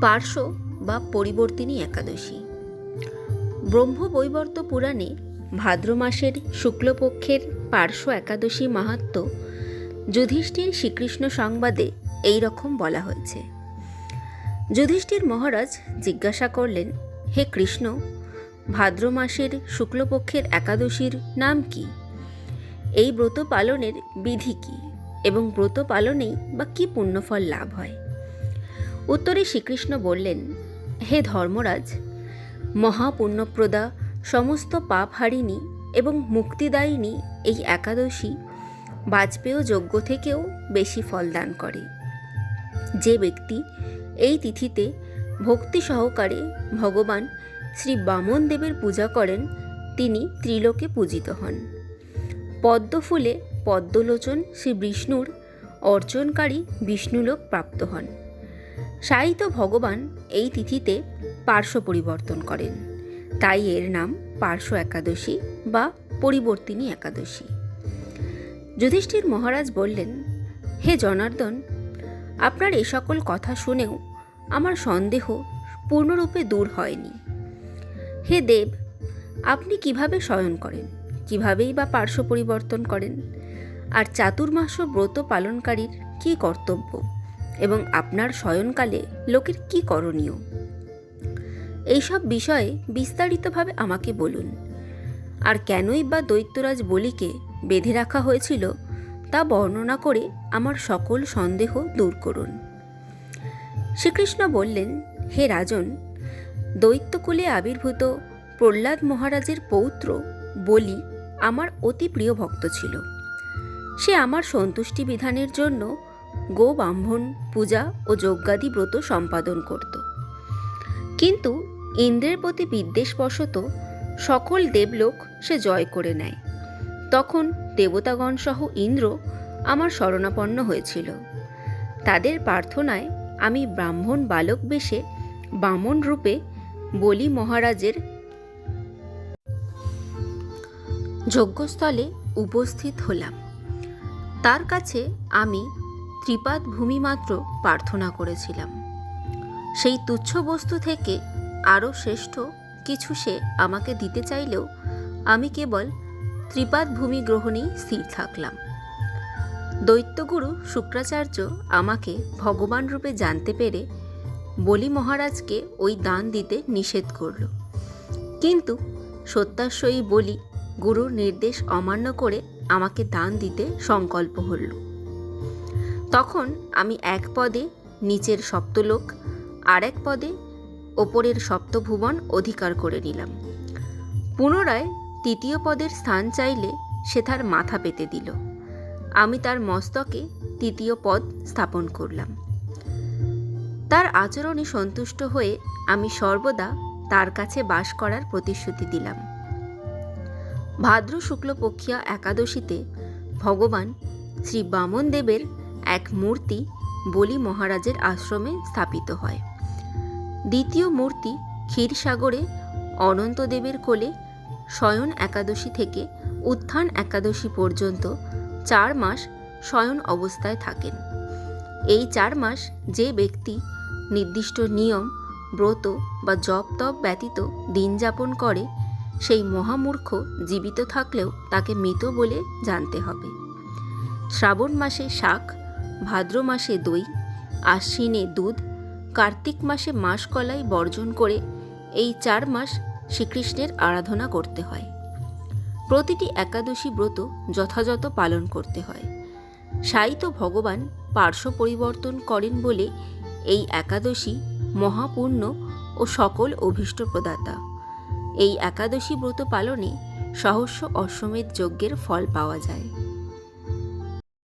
পার্শ্ব বা পরিবর্তিনী একাদশী। ব্রহ্মবৈবর্ত পুরাণে ভাদ্র মাসের শুক্লপক্ষের পার্শ্ব একাদশী মাহাত্ম্য যুধিষ্ঠির শ্রীকৃষ্ণ সংবাদে এই রকম বলা হয়েছে। যুধিষ্ঠির মহারাজ জিজ্ঞাসা করলেন, হে কৃষ্ণ, ভাদ্র মাসের শুক্লপক্ষের একাদশীর নাম কি? এই ব্রত পালনের বিধি কি এবং ব্রত পালনেই বা কি পুণ্যফল লাভ হয়? উত্তরে শ্রীকৃষ্ণ বললেন, হে ধর্মরাজ, মহাপুণ্যপ্রদা, সমস্ত পাপ হারিণী এবং মুক্তিদায়িনী এই একাদশী বাজপেয় যজ্ঞ থেকেও বেশি ফল দান করে। যে ব্যক্তি এই তিথিতে ভক্তি সহকারে ভগবান শ্রী বামন দেবের পূজা করেন, তিনি ত্রিলোকে পূজিত হন। পদ্মফুলে পদ্মলোচন শ্রী বিষ্ণুর অর্চনকারী বিষ্ণুলোক প্রাপ্ত হন। সাহিত্য ভগবান এই তিথিতে পার্শ্ব পরিবর্তন করেন, তাই এর নাম পার্শ্ব একাদশী বা পরিবর্তিনী একাদশী। যুধিষ্ঠির মহারাজ বললেন, হে জনার্দন, আপনার এ সকল কথা শুনেও আমার সন্দেহ পূর্ণরূপে দূর হয়নি। হে দেব, আপনি কিভাবে শয়ন করেন, কিভাবেই বা পার্শ্ব পরিবর্তন করেন, আর চাতুর্মাস্য ব্রত পালনকারীর কি কর্তব্য এবং আপনার শয়নকালে লোকের কি করণীয়? এইসব বিষয়ে বিস্তারিতভাবে আমাকে বলুন। আর কেনই বা দৈত্যরাজ বলিকে বেঁধে রাখা হয়েছিল তা বর্ণনা করে আমার সকল সন্দেহ দূর করুন। শ্রীকৃষ্ণ বললেন, হে রাজন, দৈত্যকুলে আবির্ভূত প্রহ্লাদ মহারাজের পৌত্র বলি আমার অতি প্রিয় ভক্ত ছিল। সে আমার সন্তুষ্টি বিধানের জন্য গো ব্রাহ্মণ পূজা ও যজ্ঞাদি ব্রত সম্পাদন করত। কিন্তু ইন্দ্রের প্রতি বিদ্বেষবশত সকল দেবলোক সে জয় করে নেয়। তখন দেবতাগণ সহ ইন্দ্র আমার শরণাপন্ন হয়েছিল। তাদের প্রার্থনায় আমি ব্রাহ্মণ বালক বেশে বামন রূপে বলি মহারাজের যজ্ঞস্থলে উপস্থিত হলাম। তার কাছে আমি ত্রিপাদ ভূমি মাত্র প্রার্থনা করেছিলাম। সেই তুচ্ছ বস্তু থেকে আরও শ্রেষ্ঠ কিছু সে আমাকে দিতে চাইলেও আমি কেবল ত্রিপাদ ভূমি গ্রহণেই স্থির থাকলাম। দৈত্যগুরু শুক্রাচার্য আমাকে ভগবান রূপে জানতে পেরে বলি মহারাজকে ওই দান দিতে নিষেধ করল। কিন্তু সত্যাশ্বয়ী বলি গুরুর নির্দেশ অমান্য করে আমাকে দান দিতে সংকল্প হল। তখন আমি এক পদে নিচের সপ্তলোক, আর এক পদে ওপরের সপ্তভুবন অধিকার করে নিলাম। পুনরায় তৃতীয় পদের স্থান চাইলে সে তার মাথা পেতে দিল। আমি তার মস্তকে তৃতীয় পদ স্থাপন করলাম। তার আচরণে সন্তুষ্ট হয়ে আমি সর্বদা তার কাছে বাস করার প্রতিশ্রুতি দিলাম। ভাদ্র শুক্লপক্ষিয়া একাদশীতে ভগবান শ্রী বামন দেবের এক মূর্তি বলি মহারাজের আশ্রমে স্থাপিত হয়। দ্বিতীয় মূর্তি ক্ষীরসাগরে অনন্তদেবের কোলে শয়ন একাদশী থেকে উত্থান একাদশী পর্যন্ত 4 মাস শয়ন অবস্থায় থাকেন। এই 4 মাস যে ব্যক্তি নির্দিষ্ট নিয়ম, ব্রত বা জপ তপ ব্যতীত দিন যাপন করে, সেই মহামূর্খ জীবিত থাকলেও তাকে মৃত বলে জানতে হবে। শ্রাবণ মাসে শাক, ভাদ্র মাসে দই, আশ্বিনে দুধ, কার্তিক মাসে মাসকলাই বর্জন করে এই 4 মাস শ্রীকৃষ্ণের আরাধনা করতে হয়। প্রতিটি একাদশী ব্রত যথাযথ পালন করতে হয়। সাইত ভগবান পার্শ্ব পরিবর্তন করেন বলে এই একাদশী মহাপুণ্য ও সকল অভীষ্ট প্রদাতা। এই একাদশী ব্রত পালনে সহস্র অশ্বমেধ যজ্ঞের ফল পাওয়া যায়।